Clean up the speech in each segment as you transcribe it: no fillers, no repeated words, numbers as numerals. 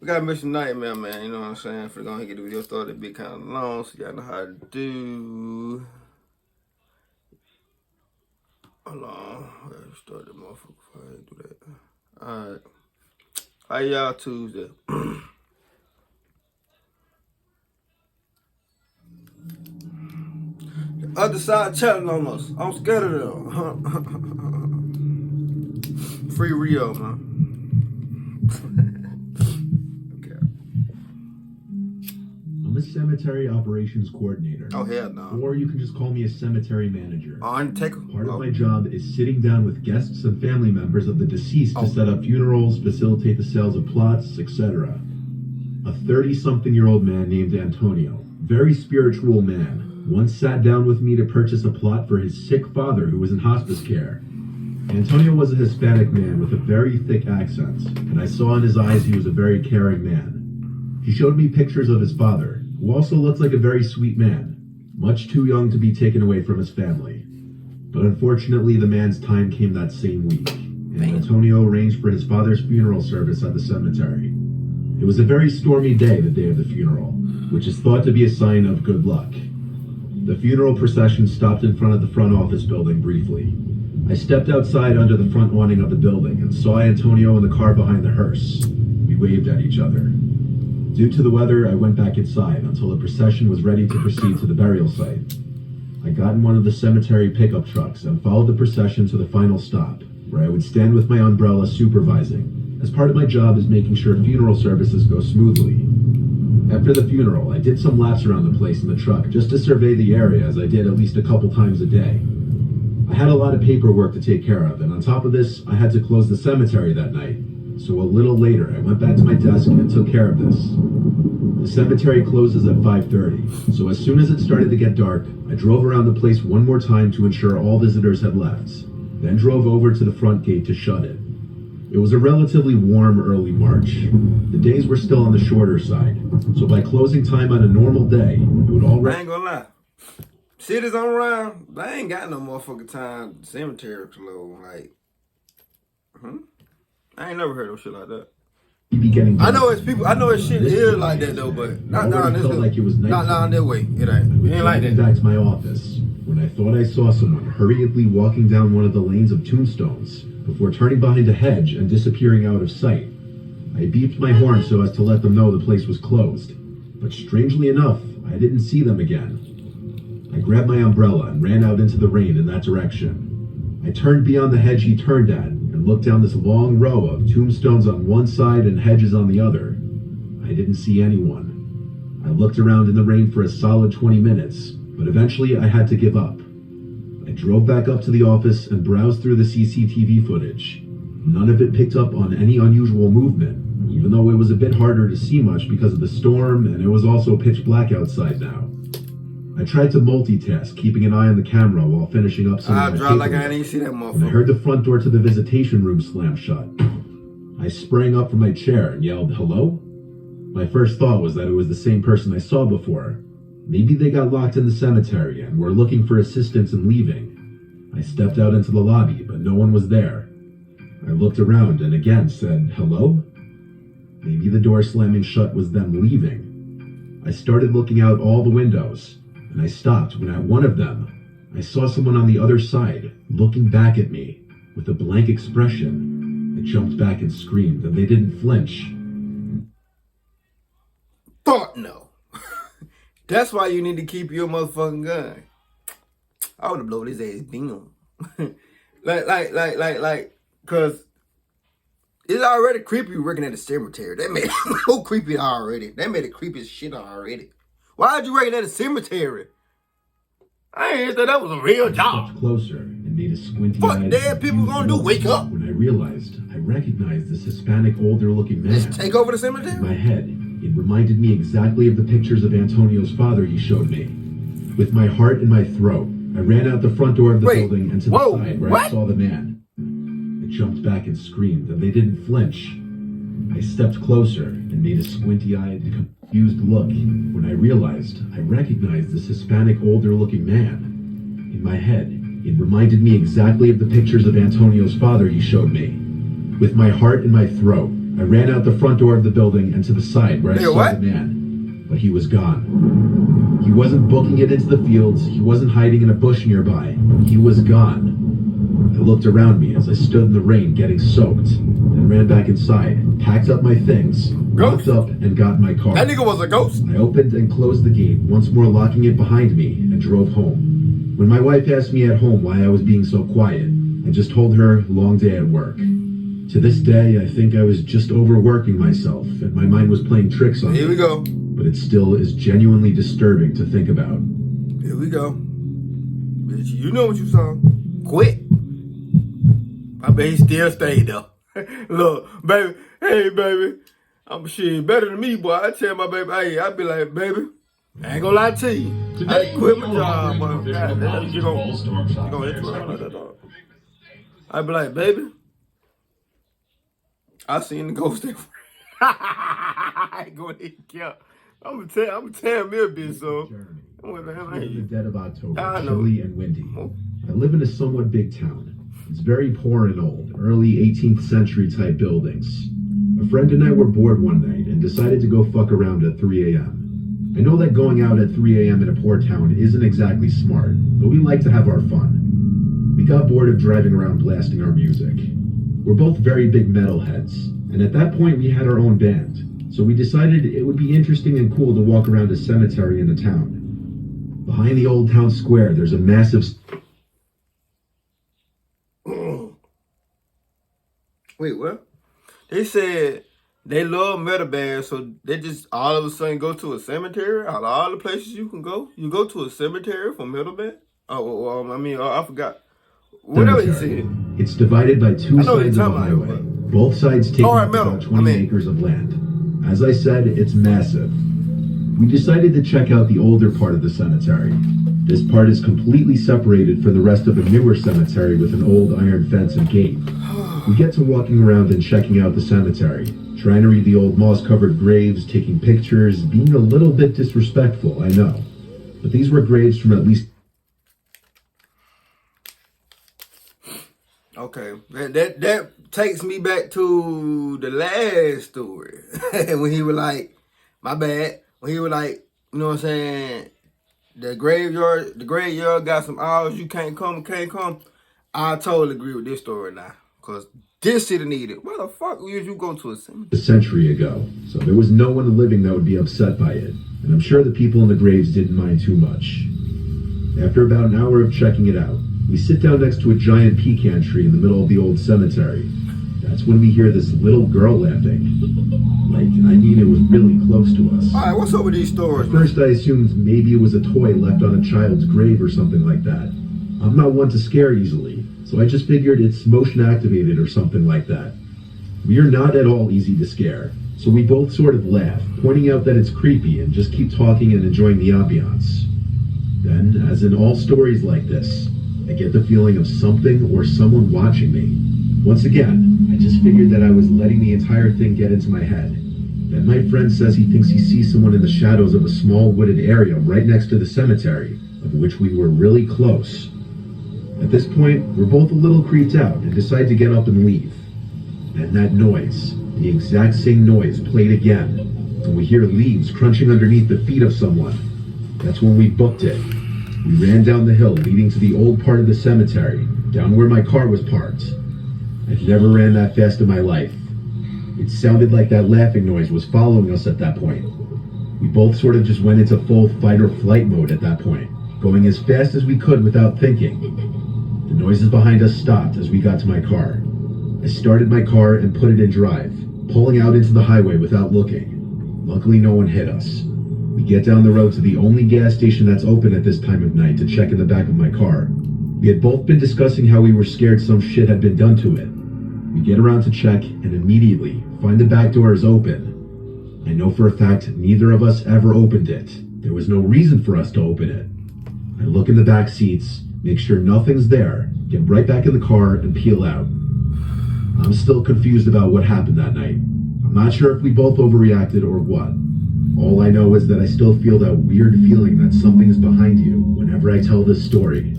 We got Mission Nightmare, man. You know what I'm saying? For going to get the video started, it'd be kind of long, so y'all know how to do. Hold on. Let's start the motherfucker before I do that. Alright. How y'all Tuesday? The other side chatting on us. I'm scared of them. Free Rio, man. I'm a cemetery operations coordinator. Oh, hell no. Or you can just call me a cemetery manager. Undertaker. Part of my job is sitting down with guests and family members of the deceased to set up funerals, facilitate the sales of plots, etc. A 30-something-year-old man named Antonio, very spiritual man, once sat down with me to purchase a plot for his sick father who was in hospice care. Antonio was a Hispanic man with a very thick accent, and I saw in his eyes he was a very caring man. He showed me pictures of his father, who also looked like a very sweet man, much too young to be taken away from his family. But unfortunately, the man's time came that same week, and Antonio arranged for his father's funeral service at the cemetery. It was a very stormy day, the day of the funeral, which is thought to be a sign of good luck. The funeral procession stopped in front of the front office building briefly. I stepped outside under the front awning of the building and saw Antonio in the car behind the hearse. We waved at each other. Due to the weather, I went back inside until the procession was ready to proceed to the burial site. I got in one of the cemetery pickup trucks and followed the procession to the final stop, where I would stand with my umbrella supervising, as part of my job is making sure funeral services go smoothly. After the funeral, I did some laps around the place in the truck just to survey the area, as I did at least a couple times a day. I had a lot of paperwork to take care of, and on top of this, I had to close the cemetery that night. So a little later, I went back to my desk and took care of this. The cemetery closes at 5:30, so as soon as it started to get dark, I drove around the place one more time to ensure all visitors had left, then drove over to the front gate to shut it. It was a relatively warm early March. The days were still on the shorter side, so by closing time on a normal day, it would already... I ain't gonna lie. Cities on around, they ain't got no motherfucking time. Cemetery closed, like, I ain't never heard of shit like that. I know it's people. I know it's shit here like that though, but not down this way. Like it was not down that way. It ain't. It ain't like that. Back to my office when I thought I saw someone hurriedly walking down one of the lanes of tombstones before turning behind a hedge and disappearing out of sight. I beeped my horn so as to let them know the place was closed, but strangely enough, I didn't see them again. I grabbed my umbrella and ran out into the rain in that direction. I turned beyond the hedge he turned at and looked down this long row of tombstones on one side and hedges on the other. I didn't see anyone. I looked around in the rain for a solid 20 minutes, but eventually I had to give up. I drove back up to the office and browsed through the CCTV footage. None of it picked up on any unusual movement, even though it was a bit harder to see much because of the storm and it was also pitch black outside now. I tried to multitask, keeping an eye on the camera while finishing up some of my paperwork. Like I didn't see that motherfucker. I heard the front door to the visitation room slam shut. I sprang up from my chair and yelled, "Hello?" My first thought was that it was the same person I saw before. Maybe they got locked in the cemetery and were looking for assistance in leaving. I stepped out into the lobby, but no one was there. I looked around and again said, "Hello?" Maybe the door slamming shut was them leaving. I started looking out all the windows, and I stopped when at one of them, I saw someone on the other side looking back at me with a blank expression. I jumped back and screamed, and they didn't flinch. Fuck no. That's why you need to keep your motherfucking gun. I would have blown his ass down. Cause it's already creepy working at the cemetery. That made it so creepy already. That made it creepy as shit already. Why'd you working at a cemetery? I ain't thought that was a real job. Stepped closer and made a squinty eye. What dead people gonna do? Wake up? When I realized, I recognized this Hispanic, older-looking man. Let's take over the cemetery? In my head, it reminded me exactly of the pictures of Antonio's father he showed me. With my heart in my throat, I ran out the front door of the building and to the side where I saw the man. I jumped back and screamed, and they didn't flinch. I stepped closer and made a squinty-eyed, confused look when I realized I recognized this Hispanic, older-looking man. In my head, it reminded me exactly of the pictures of Antonio's father he showed me. With my heart in my throat, I ran out the front door of the building and to the side where I saw what? the man, but he was gone. He wasn't booking it into the fields. He wasn't hiding in a bush nearby. He was gone. I looked around me as I stood in the rain getting soaked, then ran back inside, packed up my things, locked up, and got in my car. That nigga was a ghost. I opened and closed the gate, once more locking it behind me, and drove home. When my wife asked me at home why I was being so quiet, I just told her, long day at work. To this day, I think I was just overworking myself, and my mind was playing tricks on me. Here we go. But it still is genuinely disturbing to think about. Here we go. Bitch, you know what you saw. Quit. I bet he still stayed there. Look, baby, hey, baby. I'm shit better than me, boy. I tell my baby, hey, I be like, baby, I ain't gonna lie to you. I quit my job, boy. You gonna interrupt me? I be like, baby, I seen the ghost there. I ain't gonna even care. I'm gonna tell me a bit, so. The dead of October, I know. chilly and windy. I live in a somewhat big town. It's very poor and old, early 18th century type buildings. A friend and I were bored one night and decided to go fuck around at 3 a.m. I know that going out at 3 a.m. in a poor town isn't exactly smart, but we like to have our fun. We got bored of driving around blasting our music. We're both very big metalheads, and at that point we had our own band, so we decided it would be interesting and cool to walk around a cemetery in the town. Behind the old town square, there's a massive... Wait, what? They said they love metal bands, so they just all of a sudden go to a cemetery. Out of all the places you can go, you go to a cemetery for metal band. I forgot. Whatever he said. It's divided by two sides of a about, highway. but... Both sides take All right, about 20 acres of land. As I said, it's massive. We decided to check out the older part of the cemetery. This part is completely separated from the rest of the newer cemetery with an old iron fence and gate. We get to walking around and checking out the cemetery, trying to read the old moss-covered graves, taking pictures, being a little bit disrespectful, I know. But these were graves from at least... Okay, that takes me back to the last story. When he was like, my bad. When he was like, you know what I'm saying, the graveyard got some hours, you can't come. I totally agree with this story now. Because this shit needed. Why the fuck would you go to a cemetery? A century ago, so there was no one living that would be upset by it, and I'm sure the people in the graves didn't mind too much. After about an hour of checking it out, we sit down next to a giant pecan tree in the middle of the old cemetery. That's when we hear this little girl laughing. It was really close to us. Alright, what's up with these stories? At first I assumed maybe it was a toy left on a child's grave or something like that. I'm not one to scare easily, so I just figured it's motion activated or something like that. We are not at all easy to scare, so we both sort of laugh, pointing out that it's creepy and just keep talking and enjoying the ambiance. Then, as in all stories like this, I get the feeling of something or someone watching me. Once again, I just figured that I was letting the entire thing get into my head. Then my friend says he thinks he sees someone in the shadows of a small wooded area right next to the cemetery, of which we were really close. At this point, we're both a little creeped out and decide to get up and leave. And that noise, the exact same noise, played again, and we hear leaves crunching underneath the feet of someone. That's when we booked it. We ran down the hill leading to the old part of the cemetery, down where my car was parked. I've never ran that fast in my life. It sounded like that laughing noise was following us at that point. We both sort of just went into full fight or flight mode at that point, going as fast as we could without thinking. The noises behind us stopped as we got to my car. I started my car and put it in drive, pulling out into the highway without looking. Luckily, no one hit us. We get down the road to the only gas station that's open at this time of night to check in the back of my car. We had both been discussing how we were scared some shit had been done to it. We get around to check and immediately find the back door is open. I know for a fact neither of us ever opened it. There was no reason for us to open it. I look in the back seats, make sure nothing's there, get right back in the car and peel out. I'm still confused about what happened that night. I'm not sure if we both overreacted or what. All I know is that I still feel that weird feeling that something is behind you whenever I tell this story.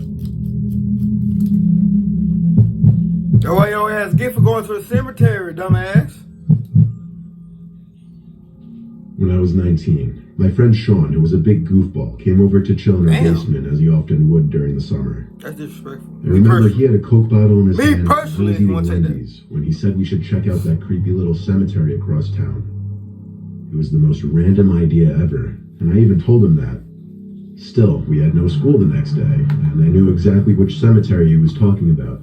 That's why your ass get for going to the cemetery, dumbass. When I was 19, my friend Sean, who was a big goofball, came over to chill in our Damn. basement as he often would during the summer. That's disrespectful. I remember he had a Coke bottle in his Me hand and I personally, was if you eating wanna take that. Wendy's when he said we should check out that creepy little cemetery across town. It was the most random idea ever, and I even told him that. Still, we had no school the next day, and I knew exactly which cemetery he was talking about.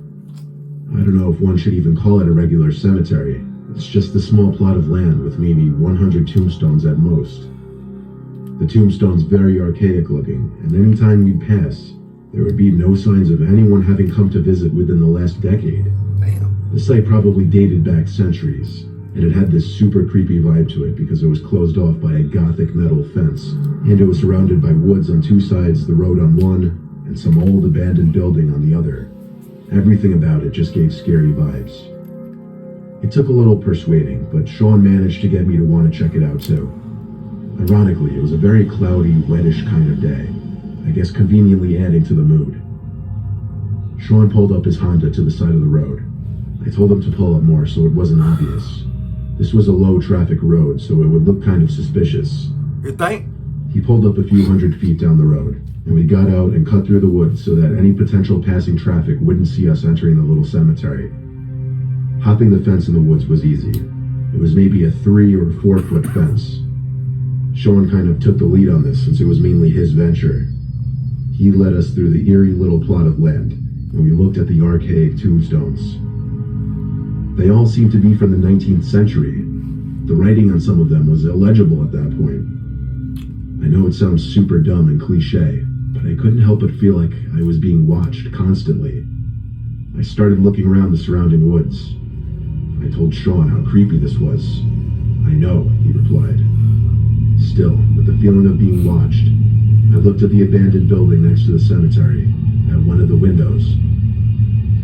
I don't know if one should even call it a regular cemetery. It's just a small plot of land with maybe 100 tombstones at most. The tombstone's very archaic looking, and any time you'd pass, there would be no signs of anyone having come to visit within the last decade. Damn. The site probably dated back centuries, and it had this super creepy vibe to it because it was closed off by a gothic metal fence, and it was surrounded by woods on two sides, the road on one, and some old abandoned building on the other. Everything about it just gave scary vibes. It took a little persuading, but Sean managed to get me to want to check it out too. Ironically, it was a very cloudy, wettish kind of day, I guess conveniently adding to the mood. Sean pulled up his Honda to the side of the road. I told him to pull up more so it wasn't obvious. This was a low traffic road, so it would look kind of suspicious. You think? He pulled up a few hundred feet down the road, and we got out and cut through the woods so that any potential passing traffic wouldn't see us entering the little cemetery. Hopping the fence in the woods was easy. It was maybe a 3 or 4 foot fence. Sean kind of took the lead on this since it was mainly his venture. He led us through the eerie little plot of land, and we looked at the archaic tombstones. They all seemed to be from the 19th century. The writing on some of them was illegible at that point. I know it sounds super dumb and cliche, but I couldn't help but feel like I was being watched constantly. I started looking around the surrounding woods. I told Sean how creepy this was. I know, he replied. Still, with the feeling of being watched, I looked at the abandoned building next to the cemetery, at one of the windows.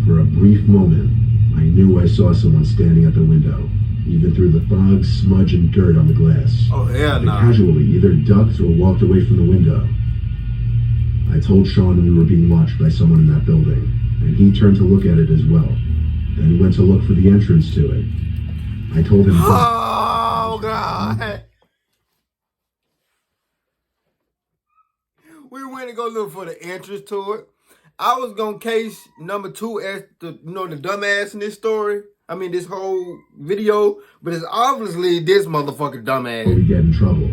For a brief moment, I knew I saw someone standing at the window, even through the fog, smudge, and dirt on the glass. Oh, hell I no. casually either ducked or walked away from the window. I told Sean we were being watched by someone in that building, and he turned to look at it as well. Then he went to look for the entrance to it. I told him... Oh, God. We went to go look for the entrance to it. I was gonna case number 2 as the the dumbass in this story. I mean this whole video, but it's obviously this motherfucking dumbass. we get in trouble.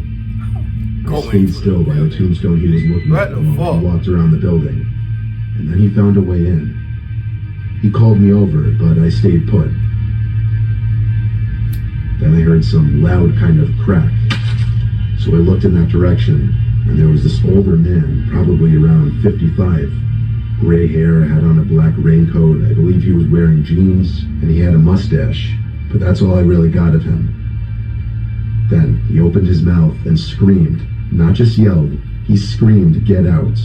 I stayed still by the tombstone he was looking What at the while he fuck? walked around the building, and then he found a way in. He called me over, but I stayed put. Then I heard some loud kind of crack, so I looked in that direction, and there was this older man, probably around 55. Gray hair, had on a black raincoat. I believe he was wearing jeans, and he had a mustache, but that's all I really got of him. Then he opened his mouth and screamed, not just yelled, he screamed, "Get out."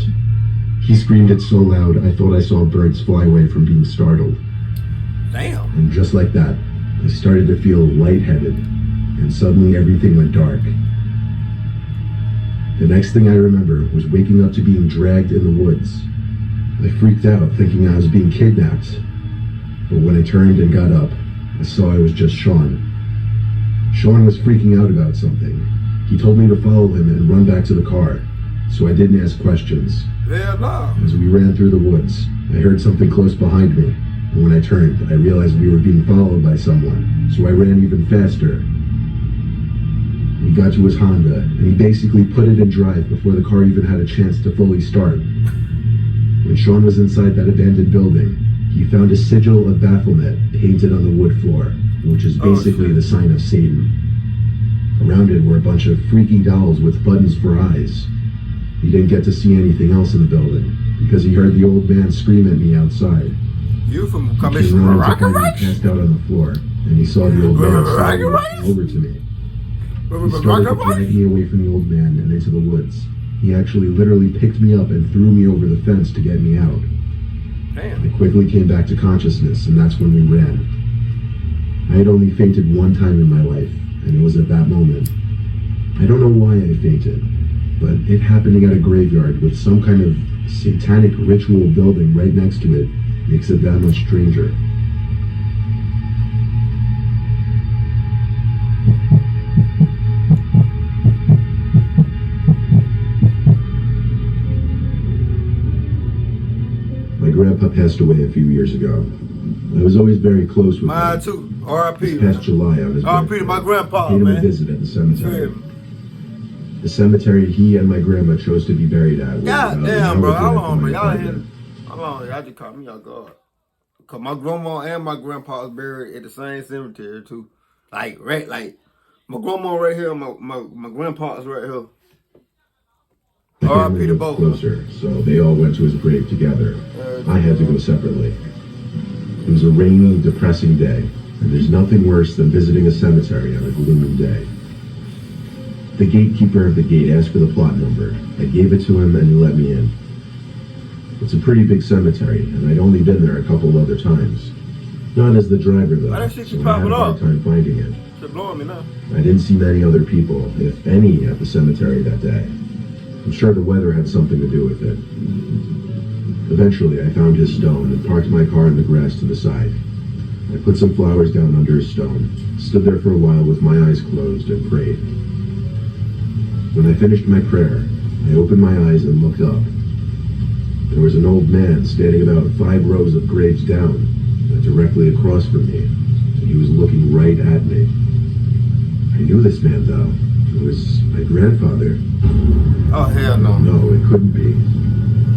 He screamed it so loud I thought I saw birds fly away from being startled. Damn. And just like that, I started to feel lightheaded, and suddenly everything went dark. The next thing I remember was waking up to being dragged in the woods. I freaked out, thinking I was being kidnapped. But when I turned and got up, I saw it was just Sean. Sean was freaking out about something. He told me to follow him and run back to the car, so I didn't ask questions. Hell no. As we ran through the woods, I heard something close behind me, and when I turned, I realized we were being followed by someone, so I ran even faster. We got to his Honda, and he basically put it in drive before the car even had a chance to fully start. When Sean was inside that abandoned building, he found a sigil of Baphomet painted on the wood floor, which is basically the sign of Satan. Around it were a bunch of freaky dolls with buttons for eyes. He didn't get to see anything else in the building, because he heard the old man scream at me outside. You from He coming came from around to Rocket find me Ranch? passed out on the floor, and he saw the old man slowly walking over to me. He started to drag me away from the old man and into the woods. He actually literally picked me up and threw me over the fence to get me out. Damn. I quickly came back to consciousness, and that's when we ran. I had only fainted one time in my life, and it was at that moment. I don't know why I fainted, but it happening at a graveyard with some kind of satanic ritual building right next to it makes it that much stranger. grandpa passed away a few years ago. I was always very close with Mine him. too. R.I.P. This past July on his R.I.P. to my grandpa, paid him a man. visit at the cemetery. Yeah. The cemetery he and my grandma chose to be buried at. was God about an damn, bro. hour How drive long, from bro? my Y'all apartment. How long? Y'all just caught me off guard. Cause my grandma and my grandpa was buried at the same cemetery too. Like my grandma right here, my grandpa's right here. My R.I.P. family to lived both. closer, so they all went to his grave together. I had to go separately. It was a rainy, depressing day, and there's nothing worse than visiting a cemetery on a gloomy day. The gatekeeper of the gate asked for the plot number. I gave it to him and he let me in. It's a pretty big cemetery, and I'd only been there a couple other times. Not as the driver, though, Why that shit keep so I had popping a hard up? time finding it. Shit blowing me now. I didn't see many other people, if any, at the cemetery that day. I'm sure the weather had something to do with it. Eventually, I found his stone and parked my car in the grass to the side. I put some flowers down under his stone, stood there for a while with my eyes closed, and prayed. When I finished my prayer, I opened my eyes and looked up. There was an old man standing about 5 rows of graves down, directly across from me, and he was looking right at me. I knew this man, though. It was my grandfather. Oh hell no. No, it couldn't be.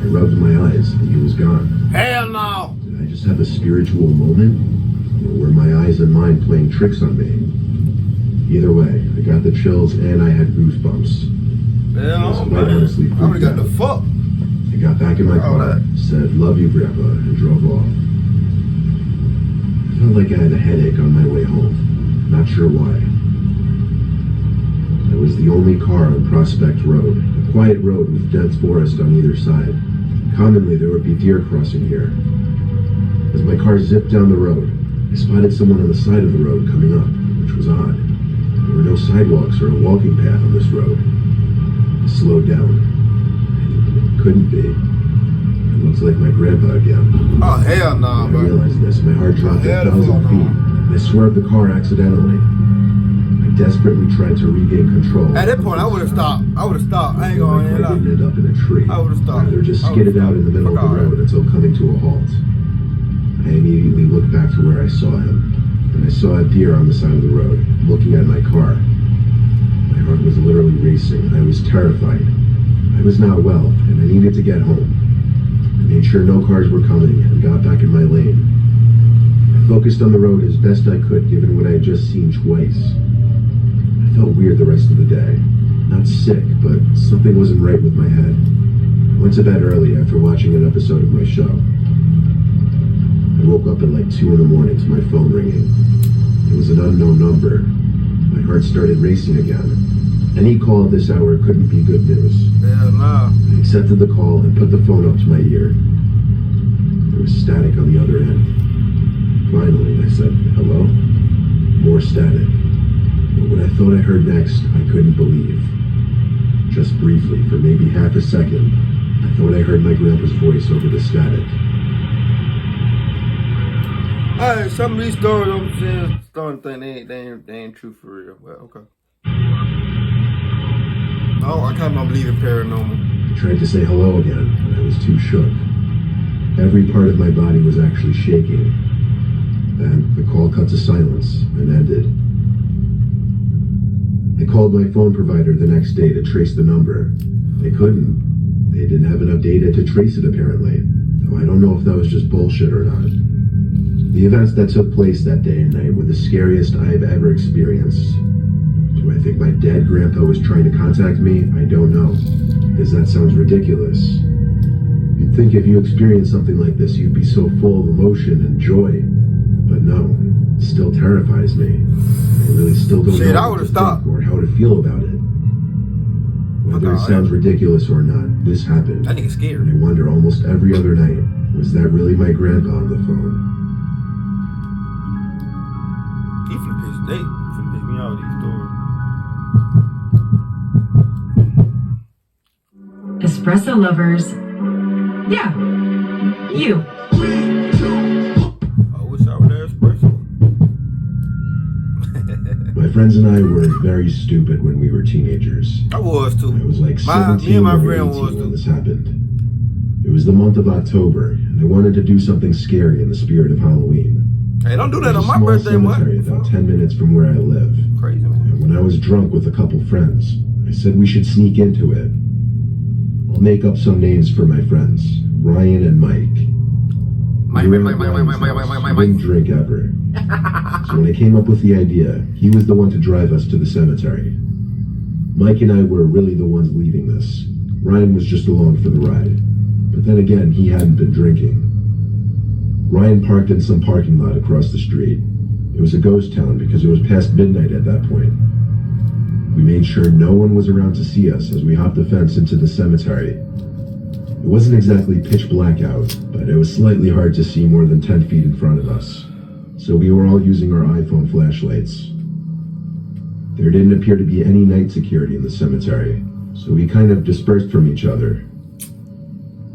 I rubbed my eyes, and he was gone. Hell no. Did I just have a spiritual moment? Or were my eyes and mind playing tricks on me? Either way, I got the chills and I had goosebumps. Hell I was no, quite man. honestly I would've freaked got the out. fuck. I got back in my Oh, car, that. said, "Love you, Grandpa," and drove off. I felt like I had a headache on my way home. Not sure why. I was the only car on Prospect Road, a quiet road with dense forest on either side. Commonly, there would be deer crossing here. As my car zipped down the road, I spotted someone on the side of the road coming up, which was odd. There were no sidewalks or a walking path on this road. I slowed down. It couldn't be. It looks like my grandpa again. Oh hell no, When I bro. realized this, my heart dropped hell the 1,000 fuck feet, no. and I swerved the car accidentally. I desperately tried to regain control. At that point, I would have stopped. I would have stopped. I ain't My gonna car end up. didn't end up in a tree. I would've stopped. Rather, just I would've skidded out stopped. in the middle Fuck of the all road until coming to a halt. I immediately looked back to where I saw him, and I saw a deer on the side of the road, looking at my car. My heart was literally racing. I was terrified. I was not well, and I needed to get home. I made sure no cars were coming and got back in my lane. I focused on the road as best I could, given what I had just seen twice. I felt weird the rest of the day. Not sick, but something wasn't right with my head. I went to bed early after watching an episode of my show. I woke up at like 2 in the morning to my phone ringing. It was an unknown number. My heart started racing again. Any call at this hour couldn't be good news. Hell no. I accepted the call and put the phone up to my ear. There was static on the other end. Finally, I said, "Hello?" More static. But what I thought I heard next, I couldn't believe. Just briefly, for maybe half a second, I thought I heard my grandpa's voice over the static. Hey, some of these stories I'm saying, starting to think they ain't true for real. But okay. Oh, I kind of don't believe in paranormal. I tried to say hello again, but I was too shook. Every part of my body was actually shaking. Then the call cut to silence and ended. I called my phone provider the next day to trace the number. They couldn't. They didn't have enough data to trace it, apparently. Though I don't know if that was just bullshit or not. The events that took place that day and night were the scariest I've ever experienced. Do I think my dead grandpa was trying to contact me? I don't know, because that sounds ridiculous. You'd think if you experienced something like this, you'd be so full of emotion and joy. But no, it still terrifies me. I really still don't Shit, know I what would've to stopped. think or how to feel about it. Whether it Okay. sounds ridiculous or not, this happened. That nigga scary. And I wonder almost every other night, was that really my grandpa on the phone? He finna piss me off with these stories. Espresso lovers. Yeah, you. I wish I were there espresso. My friends and I were very stupid when we were teenagers. I was too. I was like Me 17 and my or friend 18 was when too. this happened. It was the month of October, and I wanted to do something scary in the spirit of Halloween. Hey, don't do that There's on a my small birthday cemetery month. about 10 minutes from where I live. Crazy, man. And when I was drunk with a couple friends, I said we should sneak into it. I'll make up some names for my friends, Ryan and Mike. We were at Ryan's house. He didn't drink ever. So when I came up with the idea, he was the one to drive us to the cemetery. Mike and I were really the ones leading this. Ryan was just along for the ride. But then again, he hadn't been drinking. Ryan parked in some parking lot across the street. It was a ghost town because it was past midnight at that point. We made sure no one was around to see us as we hopped the fence into the cemetery. It wasn't exactly pitch black out, but it was slightly hard to see more than 10 feet in front of us. So we were all using our iPhone flashlights. There didn't appear to be any night security in the cemetery, so we kind of dispersed from each other.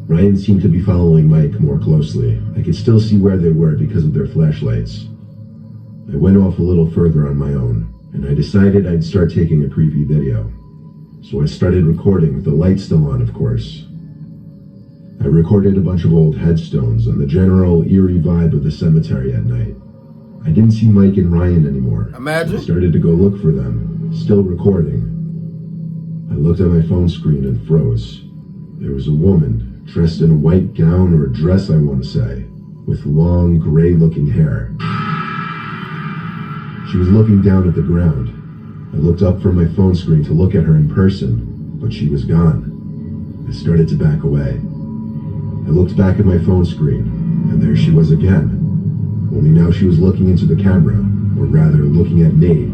Ryan seemed to be following Mike more closely. I could still see where they were because of their flashlights. I went off a little further on my own, and I decided I'd start taking a creepy video. So I started recording with the light still on, of course. I recorded a bunch of old headstones and the general eerie vibe of the cemetery at night. I didn't see Mike and Ryan anymore. Imagine. I started to go look for them, still recording. I looked at my phone screen and froze. There was a woman, dressed in a white gown or dress, I want to say, with long, gray-looking hair. She was looking down at the ground. I looked up from my phone screen to look at her in person, but she was gone. I started to back away. I looked back at my phone screen, and there she was again. Only now she was looking into the camera, or rather, looking at me.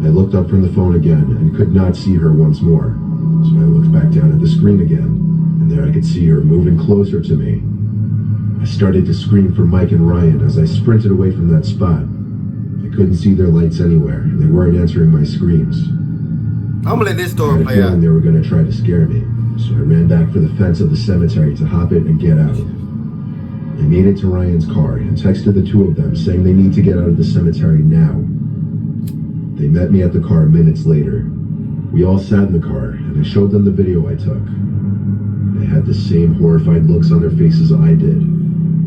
I looked up from the phone again and could not see her once more, so I looked back down at the screen again, and there I could see her moving closer to me. I started to scream for Mike and Ryan as I sprinted away from that spot. I couldn't see their lights anywhere, and they weren't answering my screams. I'm gonna let this I story had a play out. feeling they were going to try to scare me, so I ran back for the fence of the cemetery to hop it and get out. I made it to Ryan's car and texted the two of them saying they need to get out of the cemetery now. They met me at the car minutes later. We all sat in the car, and I showed them the video I took. They had the same horrified looks on their faces I did.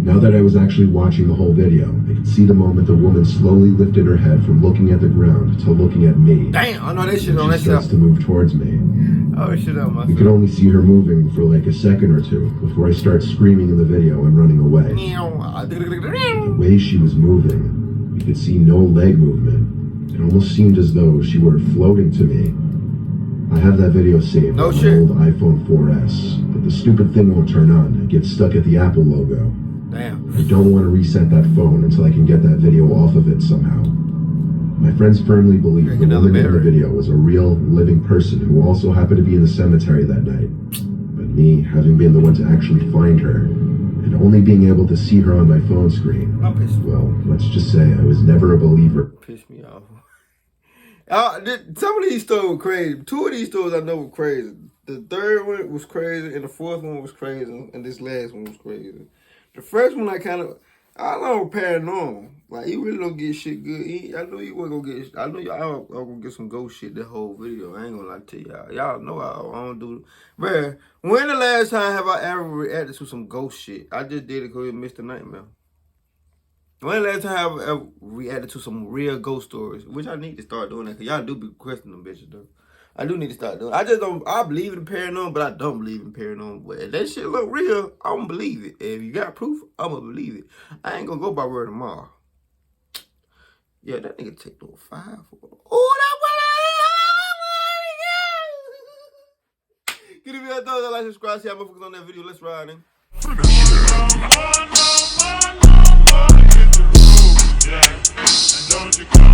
Now that I was actually watching the whole video, I could see the moment the woman slowly lifted her head from looking at the ground to looking at me. Damn, I know that shit on She that starts shit. to move towards me. Oh, shit on my We could only see her moving for like a second or two before I start screaming in the video and running away. The way she was moving, we could see no leg movement. It almost seemed as though she were floating to me. I have that video saved No on my shit. old iPhone 4S, but the stupid thing won't turn on. It gets stuck at the Apple logo. Damn. I don't want to reset that phone until I can get that video off of it somehow. My friends firmly believe Bring the another woman in the battery. video was a real, living person who also happened to be in the cemetery that night. But me, having been the one to actually find her, and only being able to see her on my phone screen, I'm pissed. well, let's just say I was never a believer. Pissed me off. Some of these stories were crazy. Two of these stories I know were crazy. The third one was crazy, and the fourth one was crazy, and this last one was crazy. The first one I know paranormal. Like, he really don't get shit good. I knew you wasn't gonna get. I knew y'all were gonna get some ghost shit. The whole video. I ain't gonna lie to y'all. Y'all know I don't do. Bruh, when the last time have I ever reacted to some ghost shit? I just did it because it missed a nightmare. When the last time have I ever reacted to some real ghost stories? Which I need to start doing that, because y'all do be questioning them bitches, though. I do need to start doing it. I believe in paranormal, but I don't believe in paranormal. But if that shit look real, I'm gonna believe it. If you got proof, I'm gonna believe it. I ain't gonna go by word of mouth. Yeah, that nigga take no 5. Oh, that one! Give me a thumbs up, like, subscribe, see how motherfuckers on that video. Let's ride, nigga. Yeah, and don't you come